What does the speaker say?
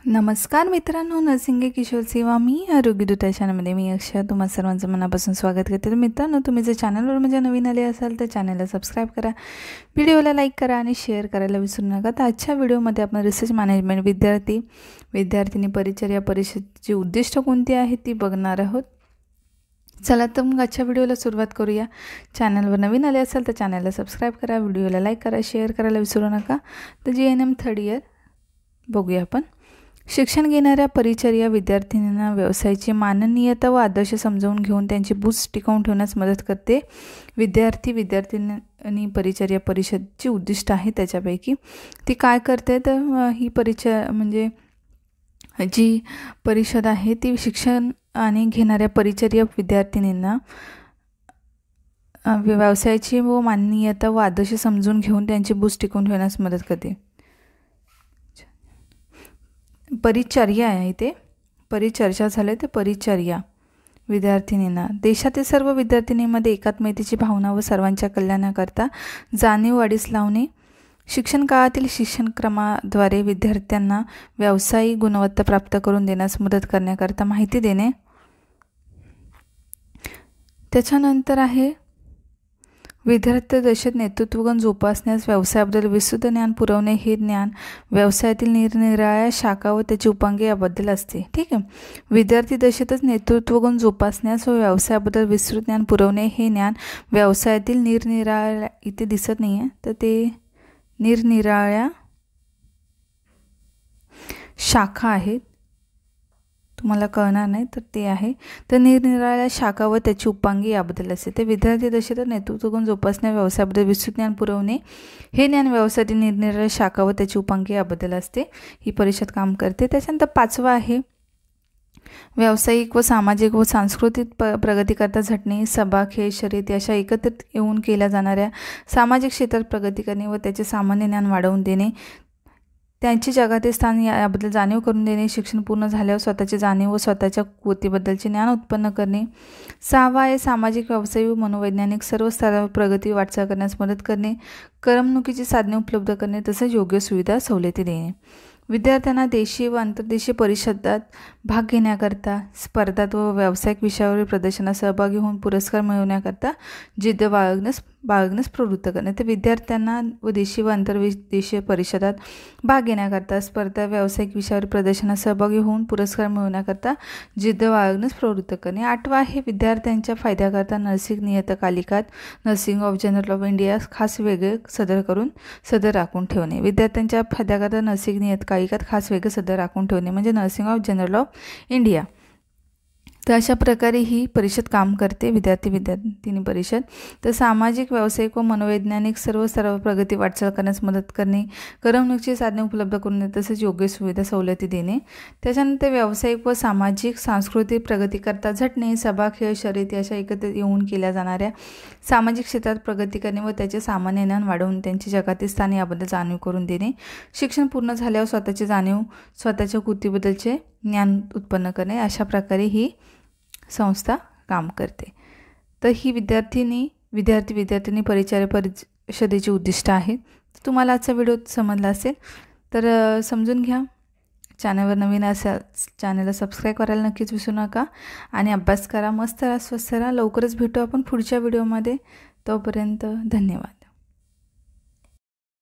नमस्कार मित्रांनो, नर्सिंग किशोर सेवा मी आरोग्यदूत या चॅनलमध्ये मी अक्षय तुम्हा सर्वांचं मनापासून स्वागत करते। तर मित्रांनो, तुम्ही जर चॅनलवर म्हणजे नवीन आले असाल तर चॅनलला सबस्क्राईब करा, व्हिडिओला लाईक करा आणि शेअर करायला विसरू नका। तर आजच्या व्हिडिओमध्ये आपण रिसर्च मॅनेजमेंट विद्यार्थिनी परिचर्या परिषदेची उद्दिष्ट कोणती आहेत ती बघणार आहोत। चला तर मग आजच्या व्हिडिओला सुरुवात करूया। चॅनलवर नवीन आले असाल तर चॅनलला सबस्क्राईब करा, व्हिडिओला लाईक करा, शेअर करायला विसरू नका। तर GNM थर्ड इयर बघूया आपण। शिक्षण घेणाऱ्या परिचर्या विद्यार्थिनींना व्यवसायाची माननीयता व आदर्श समजावून घेऊन त्यांची बूस्ट टिकवून ठेवण्यास मदत करते। विद्यार्थिनी परिचर्या परिषदची उद्दिष्ट आहे त्याच्यापैकी ती काय करते तर ही म्हणजे जी परिषद आहे ती शिक्षण आणि घेणाऱ्या परिचर्या विद्यार्थिनींना व्यवसायाची व माननीयता व आदर्श समजून घेऊन त्यांची बूस्ट टिकवून ठेवण्यास मदत करते। परिचर्या आहे ते परिचर्चा झाले ते परिचर्या विद्यार्थिनींना देशातील सर्व विद्यार्थिनींमध्ये एकात्मतेची भावना व सर्वांच्या कल्याणाकरता जाणीव वाढीस लावणे, शिक्षण काळातील शिक्षणक्रमाद्वारे विद्यार्थ्यांना व्यावसायिक गुणवत्ता प्राप्त करून देण्यास मदत करण्याकरता माहिती देणे। त्याच्यानंतर आहे विद्यार्थी दशेत नेतृत्वगुण जोपासण्यास व्यवसायाबद्दल विस्तृत ज्ञान पुरवणे। हे ज्ञान व्यवसायातील निरनिराळ्या शाखा व त्याची उपांगे याबद्दल असते। ठीक आहे, विद्यार्थी दशेतच नेतृत्वगुण जोपासण्यास व व्यवसायाबद्दल विस्तृत ज्ञान पुरवणे हे ज्ञान व्यवसायातील निरनिराळ्या इथे दिसत नाही आहे तर ते निरनिराळ्या शाखा आहेत, तुम्हाला कळणार नाही तर ते आहे तर निरनिराळ्या शाखा व त्याची उपांगी याबद्दल असते। ते विद्यार्थी दशेत नेतृत्वगुण जोपासणे व्यवसायाबद्दल विस्तृत ज्ञान पुरवणे हे ज्ञान व्यवसायातील निरनिराळ्या शाखा व त्याची उपांगी याबद्दल असते। ही परिषद काम करते। त्याच्यानंतर पाचवा आहे व्यावसायिक व सामाजिक व सांस्कृतिक प्रगतीकरता झटणे, सभा, खेळ, शर्यती अशा एकत्रित येऊन केल्या जाणाऱ्या सामाजिक क्षेत्रात प्रगती करणे व त्याचे सामान्य ज्ञान वाढवून देणे, त्यांची जगातील स्थान याबद्दल जाणीव करून देणे, शिक्षण पूर्ण झाल्यावर स्वतःची जाणीव व स्वतःच्या कृतीबद्दलचे ज्ञान उत्पन्न करणे। सहावा आहे सामाजिक, व्यावसायिक व मनोवैज्ञानिक सर्व स्तरावर प्रगती वाटचाल करण्यास मदत करणे, करमणुकीची साधने उपलब्ध करणे तसेच योग्य सुविधा सवलती देणे। विद्यार्थ्यांना देशी व आंतरदेशीय परिषदात भाग घेण्याकरता, स्पर्धात व व्यावसायिक विषयावरील प्रदर्शनात सहभागी होऊन पुरस्कार मिळवण्याकरता जिद्द बाळगण्यास प्रवृत्त करणे। तर विद्यार्थ्यांना व देशी व आंतरदेशीय परिषदात भाग घेण्याकरता, स्पर्धा, व्यावसायिक विषयावरील प्रदर्शनात सहभागी होऊन पुरस्कार मिळवण्याकरता जिद्द बाळगण्यास प्रवृत्त करणे। आठवा आहे विद्यार्थ्यांच्या फायद्याकरता नर्सिंग नियतकालिकात nursing of journal of India खास वेगळे सदर राखून ठेवणे। विद्यार्थ्यांच्या फायद्याकरता नर्सिंग नियतकालिकात खास वेगळे सदर राखून ठेवणे म्हणजे nursing of journal of India. तर अशा प्रकारे ही परिषद काम करते विद्यार्थिनी परिषद। तर सामाजिक, व्यावसायिक व मनोवैज्ञानिक सर्व स्तरावर प्रगती वाटचाल करण्यास मदत करणे, करमणुकीची साधने उपलब्ध करून देणे तसेच योग्य सुविधा सवलती देणे। त्याच्यानंतर व्यावसायिक व सामाजिक सांस्कृतिक प्रगतीकरता झटणे, सभा, खेळ, शर्यती अशा एकत्रित येऊन केल्या जाणाऱ्या सामाजिक क्षेत्रात प्रगती करणे व त्याचे सामान्य ज्ञान वाढवून त्यांची जगातील स्थान याबद्दल जाणीव करून देणे, शिक्षण पूर्ण झाल्यावर स्वतःची जाणीव स्वतःच्या कृतीबद्दलचे ज्ञान उत्पन्न करणे। अशा प्रकारे ही संस्था काम करते। तर ही विद्यार्थिनी परिचर्या परिषदेची उद्दिष्ट आहे। तुम्हाला आजचा व्हिडिओ समजला असेल तर समजून घ्या। चॅनलवर नवीन असाल चॅनलला सबस्क्राईब करायला नक्कीच विसरू नका आणि अभ्यास करा, मस्त राहा, स्वस्थ राहा। लवकरच भेटू आपण पुढच्या व्हिडिओमध्ये, तोपर्यंत धन्यवाद।